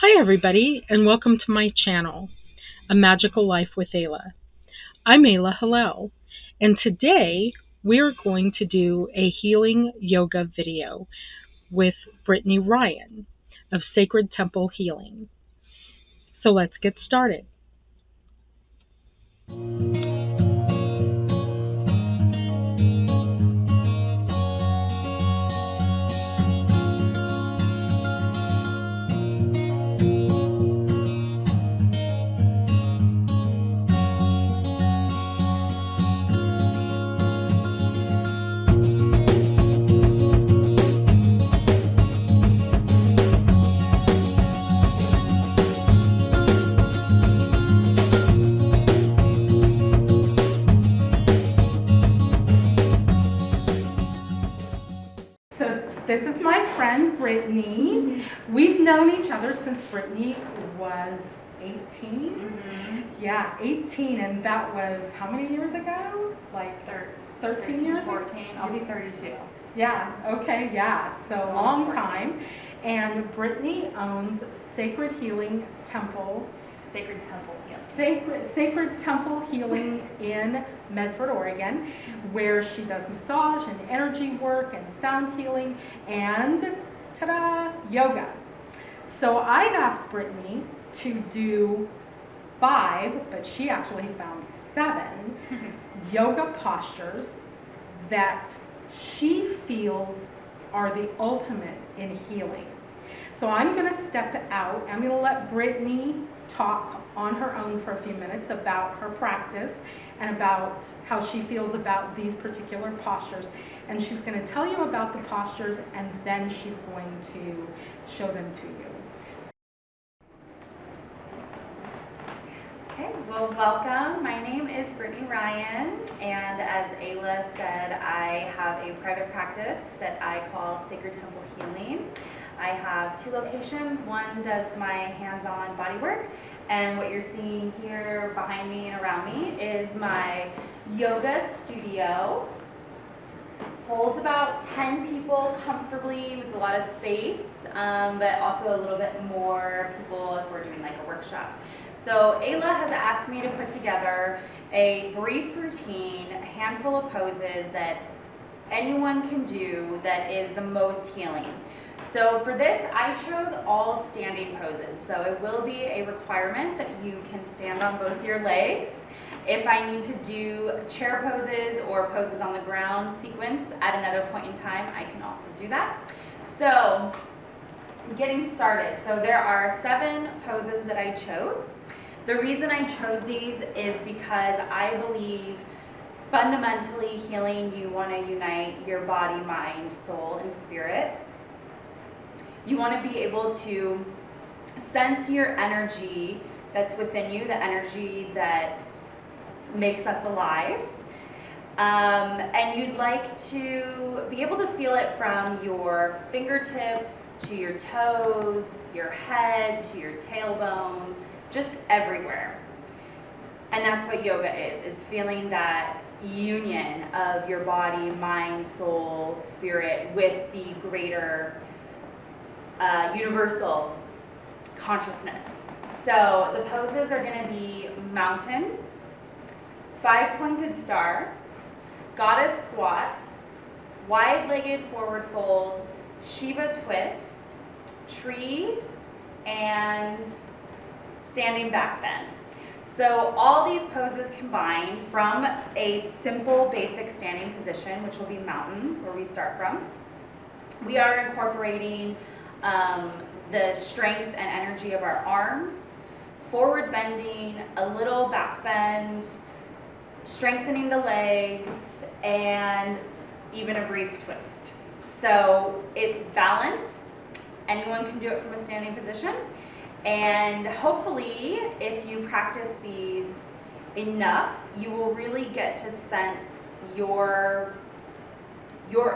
Hi, everybody, and welcome to my channel, A Magical Life with Ayla. I'm Ayla Hillel, and today we're going to do a healing yoga video with Brittany Ryan of Sacred Temple Healing. So let's get started. So this is my friend Brittany. We've known each other since Brittany was 18. Yeah, 18, and that was how many years ago? Like 13 years ago? 14. I'll be 32. Yeah, okay, yeah, so long 14. time. And Brittany owns Sacred Healing Temple. Sacred Temple Healing. Sacred Temple Healing in Medford, Oregon, where she does massage and energy work and sound healing and, ta-da, yoga. So I've asked Brittany to do 5, but she actually found 7 yoga postures that she feels are the ultimate in healing. So I'm going to step out. I'm going to let Brittany talk on her own for a few minutes about her practice and about how she feels about these particular postures. And she's going to tell you about the postures, and then she's going to show them to you. Okay, well, welcome. My name is Brittany Ryan, and as Ayla said, I have a private practice that I call Sacred Temple Healing. I have 2 locations. One does my hands-on body work, and what you're seeing here behind me and around me is my yoga studio. Holds about 10 people comfortably with a lot of space, but also a little bit more people if we're doing like a workshop. So Ayla has asked me to put together a brief routine, a handful of poses that anyone can do that is the most healing. So for this, I chose all standing poses. So it will be a requirement that you can stand on both your legs. If I need to do chair poses or poses on the ground sequence at another point in time, I can also do that. So getting started. So there are 7 poses that I chose. The reason I chose these is because I believe fundamentally healing, you want to unite your body, mind, soul, and spirit. You want to be able to sense your energy that's within you, the energy that makes us alive. And you'd like to be able to feel it from your fingertips to your toes, your head to your tailbone, just everywhere. And that's what yoga is feeling that union of your body, mind, soul, spirit with the greater universal consciousness. So the poses are going to be mountain, 5-pointed star, goddess squat, wide-legged forward fold, Shiva twist, tree, and standing back bend. So all these poses combined from a simple basic standing position, which will be mountain, where we start from. We are incorporating the strength and energy of our arms, forward bending, a little back bend, strengthening the legs, and even a brief twist. So it's balanced. Anyone can do it from a standing position. And hopefully, if you practice these enough, you will really get to sense your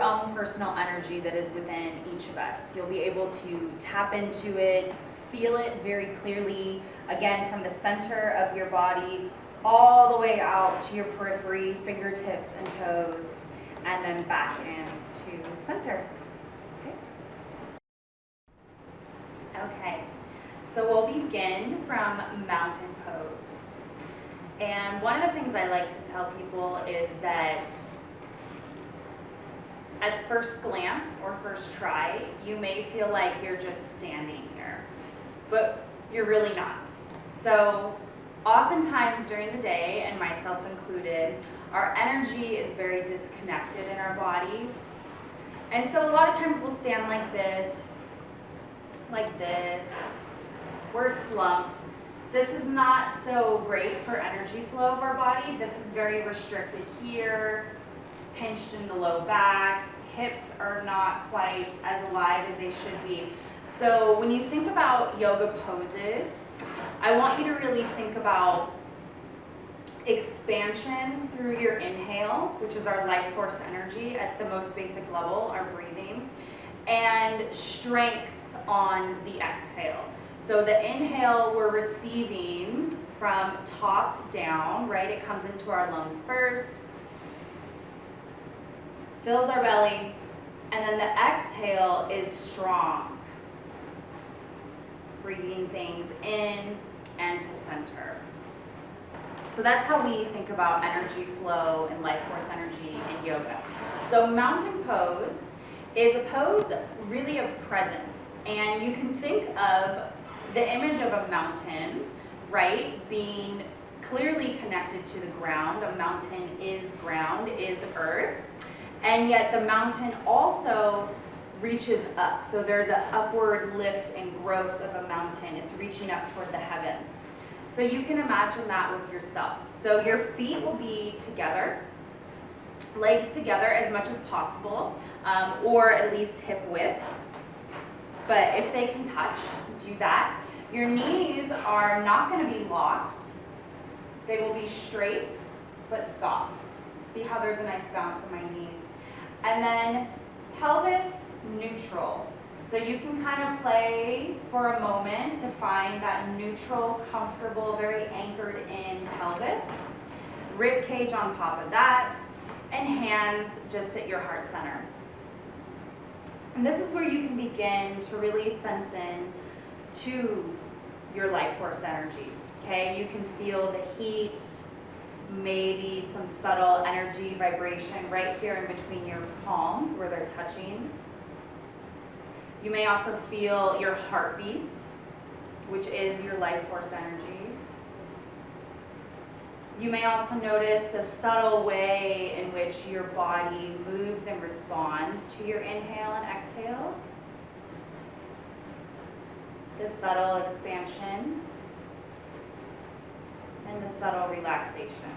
own personal energy that is within each of us. You'll be able to tap into it, feel it very clearly, again, from the center of your body all the way out to your periphery, fingertips and toes, and then back into center. Okay. So we'll begin from mountain pose. And one of the things I like to tell people is that at first glance or first try, you may feel like you're just standing here, but you're really not. So oftentimes during the day, and myself included, our energy is very disconnected in our body. And so a lot of times we'll stand like this, we're slumped. This is not so great for energy flow of our body. This is very restricted here, pinched in the low back, hips are not quite as alive as they should be. So when you think about yoga poses, I want you to really think about expansion through your inhale, which is our life force energy at the most basic level, our breathing, and strength on the exhale. So the inhale we're receiving from top down, right? It comes into our lungs first, fills our belly, and then the exhale is strong, breathing things in and to center. So that's how we think about energy flow and life force energy in yoga. So mountain pose is a pose really of presence. And you can think of the image of a mountain, right, being clearly connected to the ground. A mountain is ground, is earth. And yet the mountain also reaches up. So there's an upward lift and growth of a mountain. It's reaching up toward the heavens. So you can imagine that with yourself. So your feet will be together, legs together as much as possible, or at least hip width. But if they can touch, do that. Your knees are not going to be locked. They will be straight but soft. See how there's a nice bounce in my knees. And then pelvis neutral. So you can kind of play for a moment to find that neutral, comfortable, very anchored in pelvis. Rib cage on top of that, and hands just at your heart center. And this is where you can begin to really sense in to your life force energy. Okay, you can feel the heat, maybe some subtle energy vibration right here in between your palms where they're touching. You may also feel your heartbeat, which is your life force energy. You may also notice the subtle way in which your body moves and responds to your inhale and exhale. The subtle expansion and the subtle relaxation.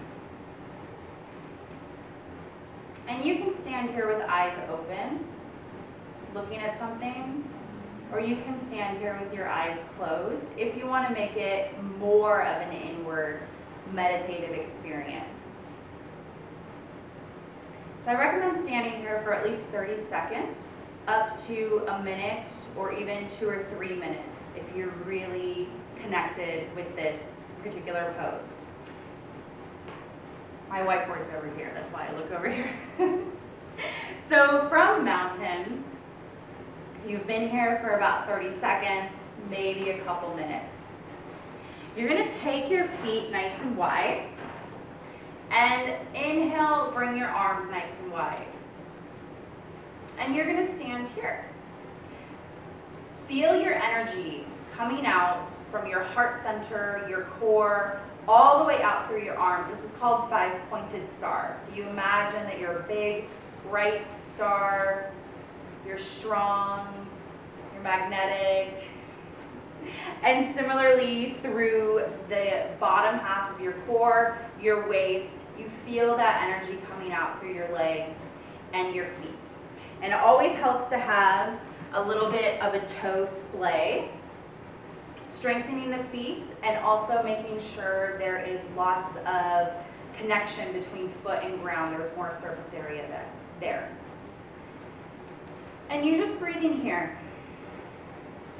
And you can stand here with eyes open, looking at something, or you can stand here with your eyes closed if you want to make it more of an inward meditative experience. So I recommend standing here for at least 30 seconds, up to a minute, or even 2 or 3 minutes if you're really connected with this particular pose. My whiteboard's over here, that's why I look over here. So from mountain, you've been here for about 30 seconds, maybe a couple minutes. You're going to take your feet nice and wide, and inhale, bring your arms nice and wide. And you're going to stand here. Feel your energy coming out from your heart center, your core, all the way out through your arms. This is called 5-pointed star. So you imagine that you're a big, bright star, you're strong, you're magnetic. And similarly, through the bottom half of your core, your waist, you feel that energy coming out through your legs and your feet. And it always helps to have a little bit of a toe splay, strengthening the feet and also making sure there is lots of connection between foot and ground. There's more surface area there. And you just breathing here.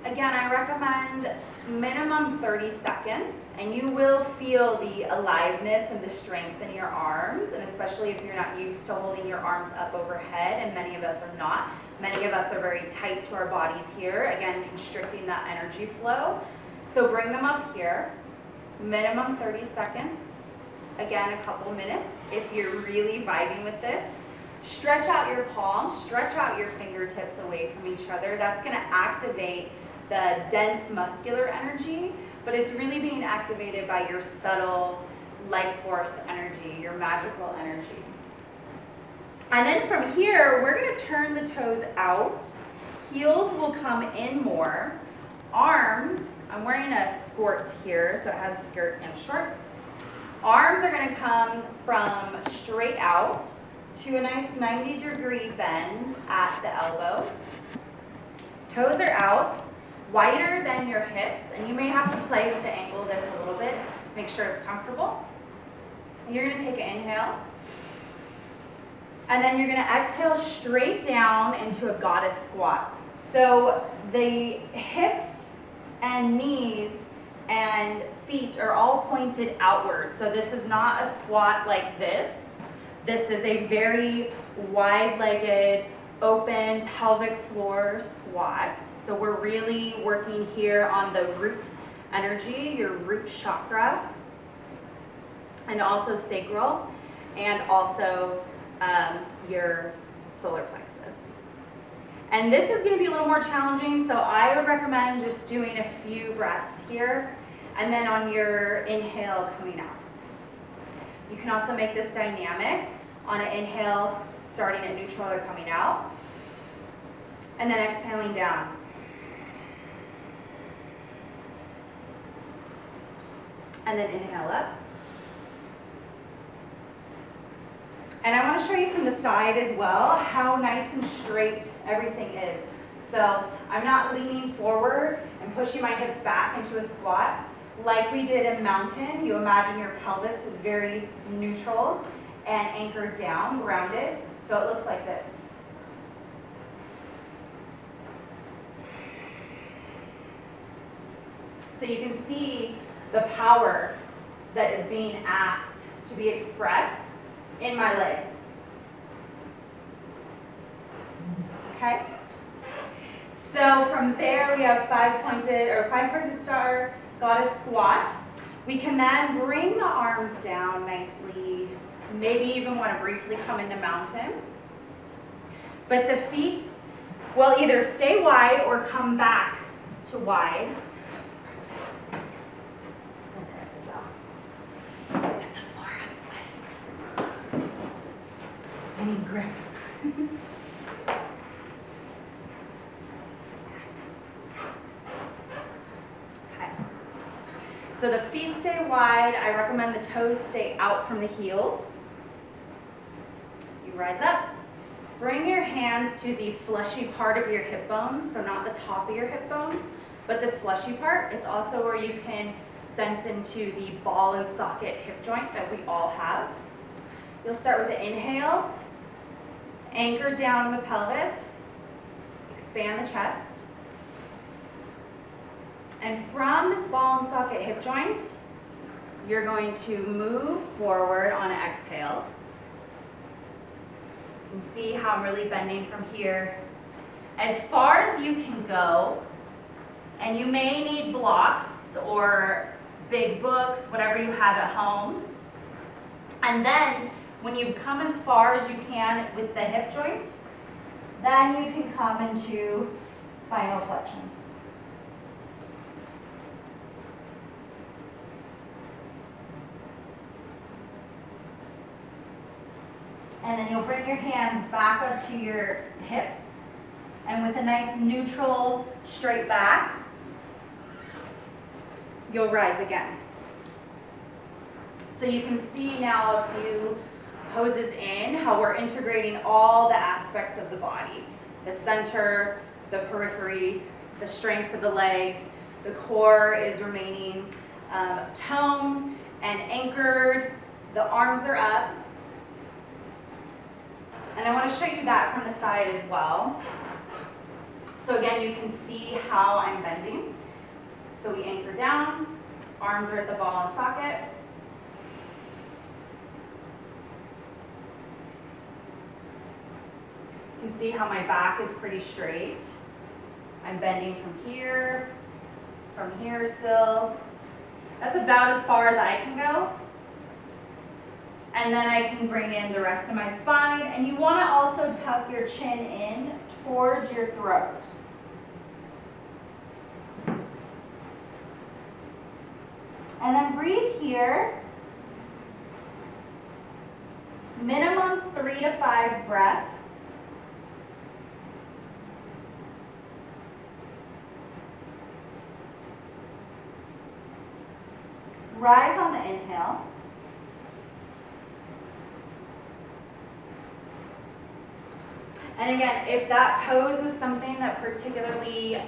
Again, I recommend minimum 30 seconds, and you will feel the aliveness and the strength in your arms, and especially if you're not used to holding your arms up overhead, and many of us are not. Many of us are very tight to our bodies here, again, constricting that energy flow. So bring them up here, minimum 30 seconds. Again, a couple minutes if you're really vibing with this. Stretch out your palms, stretch out your fingertips away from each other. That's gonna activate the dense muscular energy, but it's really being activated by your subtle life force energy, your magical energy. And then from here, we're gonna turn the toes out. Heels will come in more. Arms, I'm wearing a skirt here, so it has a skirt and shorts. Arms are gonna come from straight out to a nice 90-degree bend at the elbow. Toes are out, wider than your hips, and you may have to play with the angle of this a little bit, make sure it's comfortable. You're gonna take an inhale, and then you're gonna exhale straight down into a goddess squat. So the hips and knees and feet are all pointed outward. So this is not a squat like this. This is a very wide-legged, open pelvic floor squat. So we're really working here on the root energy, your root chakra, and also sacral, and also your solar plexus. And this is going to be a little more challenging, so I would recommend just doing a few breaths here, and then on your inhale coming out. You can also make this dynamic on an inhale starting at neutral or coming out, and then exhaling down. And then inhale up. And I want to show you from the side as well how nice and straight everything is. So I'm not leaning forward and pushing my hips back into a squat. Like we did in mountain, you imagine your pelvis is very neutral and anchored down, grounded. So it looks like this. So you can see the power that is being asked to be expressed in my legs. Okay? So from there we have five-pointed star goddess squat. We can then bring the arms down nicely, maybe even want to briefly come into mountain. But the feet will either stay wide or come back to wide. It's the floor, I'm sweating. I need grip. Okay. So the feet stay wide. I recommend the toes stay out from the heels. You rise up. Bring your hands to the fleshy part of your hip bones, so not the top of your hip bones, but this fleshy part. It's also where you can sense into the ball and socket hip joint that we all have. You'll start with the inhale, anchor down in the pelvis, expand the chest. And from this ball and socket hip joint, you're going to move forward on an exhale. You can see how I'm really bending from here as far as you can go. And you may need blocks or big books, whatever you have at home. And then when you've come as far as you can with the hip joint, then you can come into spinal flexion. And then you'll bring your hands back up to your hips. And with a nice neutral straight back, you'll rise again. So you can see now a few poses in how we're integrating all the aspects of the body. The center, the periphery, the strength of the legs. The core is remaining toned and anchored. The arms are up. And I want to show you that from the side as well. So again, you can see how I'm bending. So we anchor down, arms are at the ball and socket. You can see how my back is pretty straight. I'm bending from here, from here still. That's about as far as I can go. And then I can bring in the rest of my spine. And you want to also tuck your chin in towards your throat. And then breathe here. Minimum 3 to 5 breaths. Rise on the inhale. And again, if that pose is something that particularly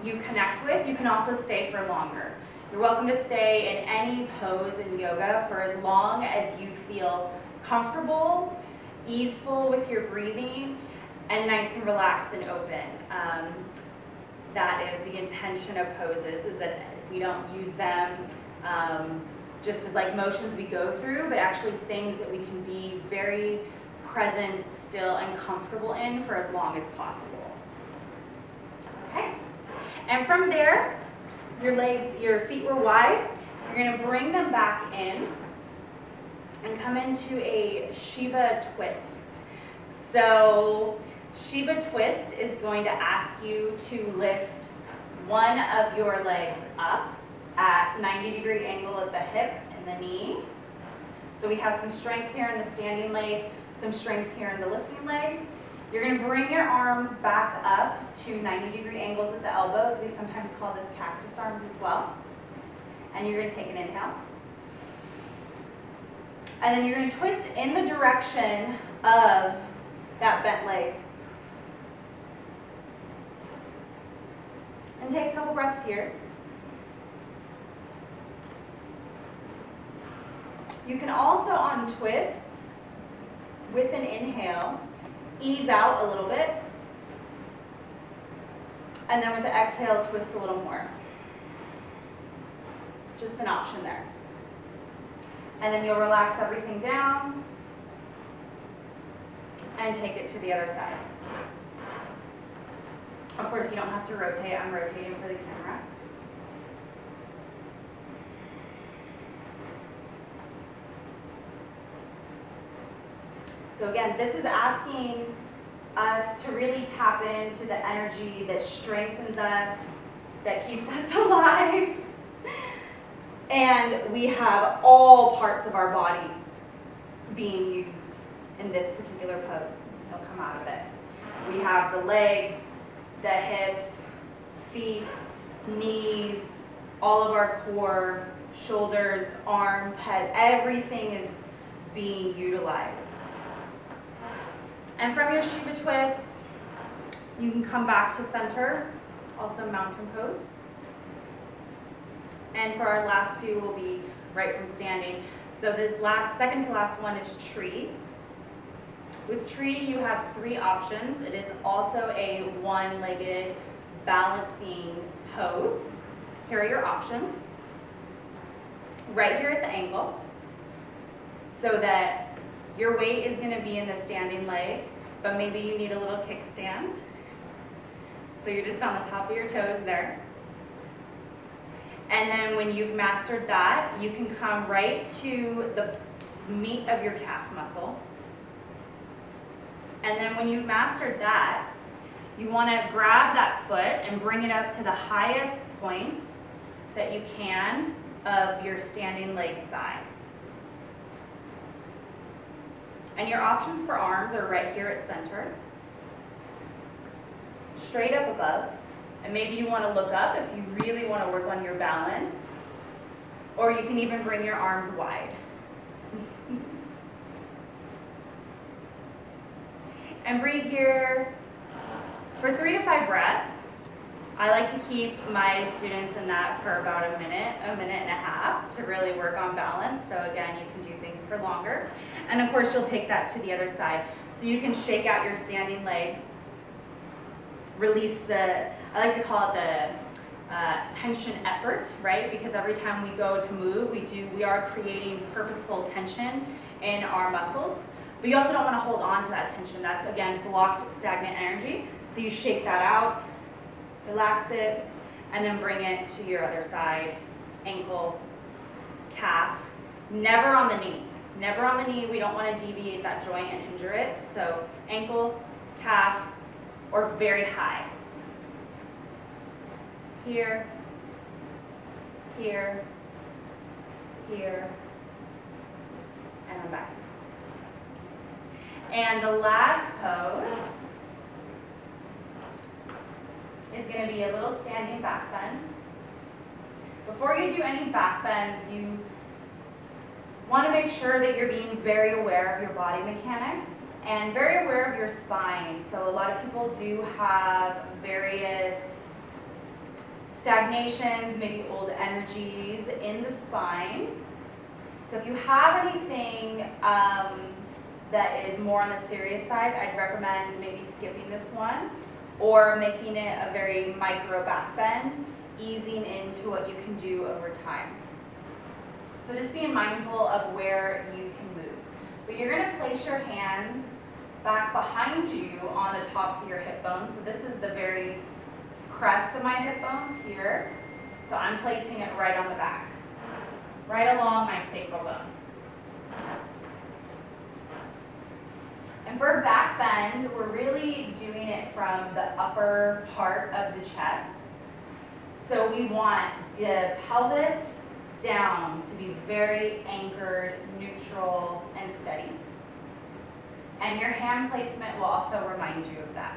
you connect with, you can also stay for longer. You're welcome to stay in any pose in yoga for as long as you feel comfortable, easeful with your breathing, and nice and relaxed and open. That is the intention of poses, is that we don't use them just as like motions we go through, but actually things that we can be very present, still, and comfortable in for as long as possible. Okay? And from there, your feet were wide. You're going to bring them back in and come into a Shiva twist. So Shiva twist is going to ask you to lift one of your legs up at 90-degree angle at the hip and the knee. So we have some strength here in the standing leg, some strength here in the lifting leg. You're going to bring your arms back up to 90-degree angles at the elbows. We sometimes call this cactus arms as well. And you're going to take an inhale. And then you're going to twist in the direction of that bent leg. And take a couple breaths here. You can also, on twists, with an inhale, ease out a little bit. And then with the exhale, twist a little more. Just an option there. And then you'll relax everything down and take it to the other side. Of course, you don't have to rotate. I'm rotating for the camera. So again, this is asking us to really tap into the energy that strengthens us, that keeps us alive. And we have all parts of our body being used in this particular pose. It'll come out of it. We have the legs, the hips, feet, knees, all of our core, shoulders, arms, head, everything is being utilized. And from your Shiva twist, you can come back to center, also mountain pose. And for our last two will be right from standing. So the second to last one is tree. With tree, you have 3 options. It is also a one-legged balancing pose. Here are your options. Right here at the ankle, so that your weight is going to be in the standing leg, but maybe you need a little kickstand. So you're just on the top of your toes there. And then when you've mastered that, you can come right to the meat of your calf muscle. And then when you've mastered that, you want to grab that foot and bring it up to the highest point that you can of your standing leg thigh. And your options for arms are right here at center, straight up above. And maybe you want to look up if you really want to work on your balance, or you can even bring your arms wide. And breathe here for 3 to 5 breaths. I like to keep my students in that for about a minute and a half to really work on balance. So again, you can do things for longer. And of course, you'll take that to the other side. So you can shake out your standing leg, release I like to call it the tension effort, right? Because every time we go to move, we are creating purposeful tension in our muscles. But you also don't want to hold on to that tension. That's, again, blocked, stagnant energy. So you shake that out, relax it, and then bring it to your other side, ankle, calf, never on the knee. Never on the knee. We don't want to deviate that joint and injure it. So ankle, calf, or very high. Here, here, here, and then back. And the last pose is going to be a little standing back bend. Before you do any back bends, you want to make sure that you're being very aware of your body mechanics and very aware of your spine. So a lot of people do have various stagnations, maybe old energies in the spine. So if you have anything that is more on the serious side, I'd recommend maybe skipping this one or making it a very micro back bend, easing into what you can do over time. So just being mindful of where you can move. But you're going to place your hands back behind you on the tops of your hip bones. So this is the very crest of my hip bones here. So I'm placing it right on the back, right along my sacral bone. And for a back bend, we're really doing it from the upper part of the chest. So we want the pelvis down to be very anchored, neutral, and steady. And your hand placement will also remind you of that.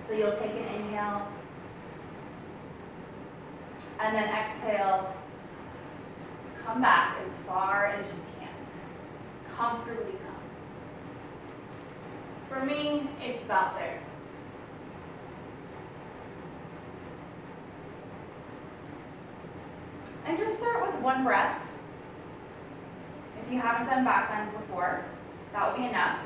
So you'll take an inhale, and then exhale, come back as far as you can. Comfortably come. For me, it's about there. And just start with one breath. If you haven't done back bends before, that will be enough.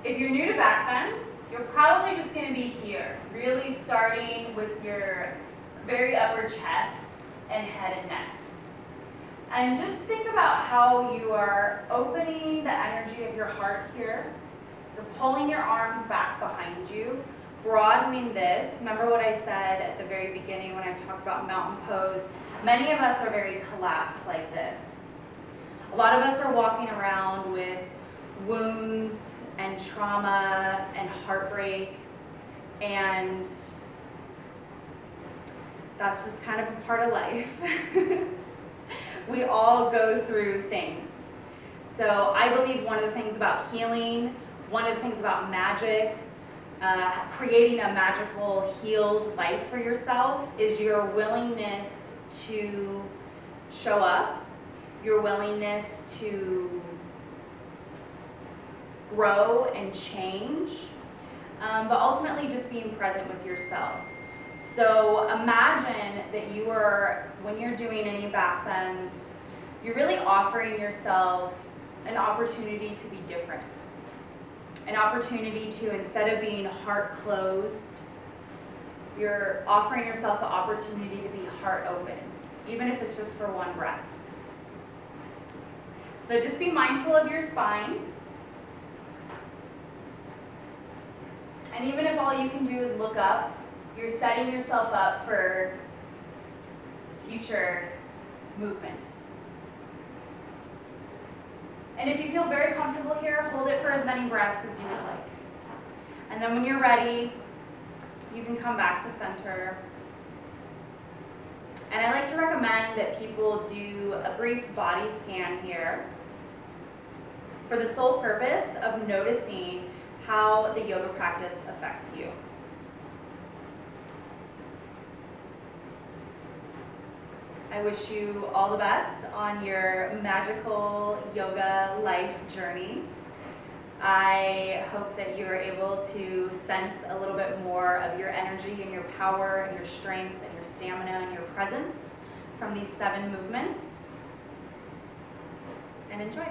If you're new to back bends, you're probably just going to be here, really starting with your very upper chest and head and neck. And just think about how you are opening the energy of your heart here. You're pulling your arms back behind you, broadening this. Remember what I said at the very beginning when I talked about mountain pose? Many of us are very collapsed like this. A lot of us are walking around with wounds and trauma and heartbreak, and that's just kind of a part of life. We all go through things. So I believe one of the things about healing, one of the things about magic, creating a magical, healed life for yourself is your willingness to show up, your willingness to grow and change, but ultimately just being present with yourself. So imagine that you are, when you're doing any back bends, you're really offering yourself an opportunity to be different. An opportunity to, instead of being heart closed, you're offering yourself the opportunity to be heart open, even if it's just for one breath. So just be mindful of your spine. And even if all you can do is look up, you're setting yourself up for future movements. And if you feel very comfortable here, hold it for as many breaths as you would like. And then when you're ready, you can come back to center. And I like to recommend that people do a brief body scan here for the sole purpose of noticing how the yoga practice affects you. I wish you all the best on your magical yoga life journey. I hope that you are able to sense a little bit more of your energy and your power and your strength and your stamina and your presence from these 7 movements. And enjoy.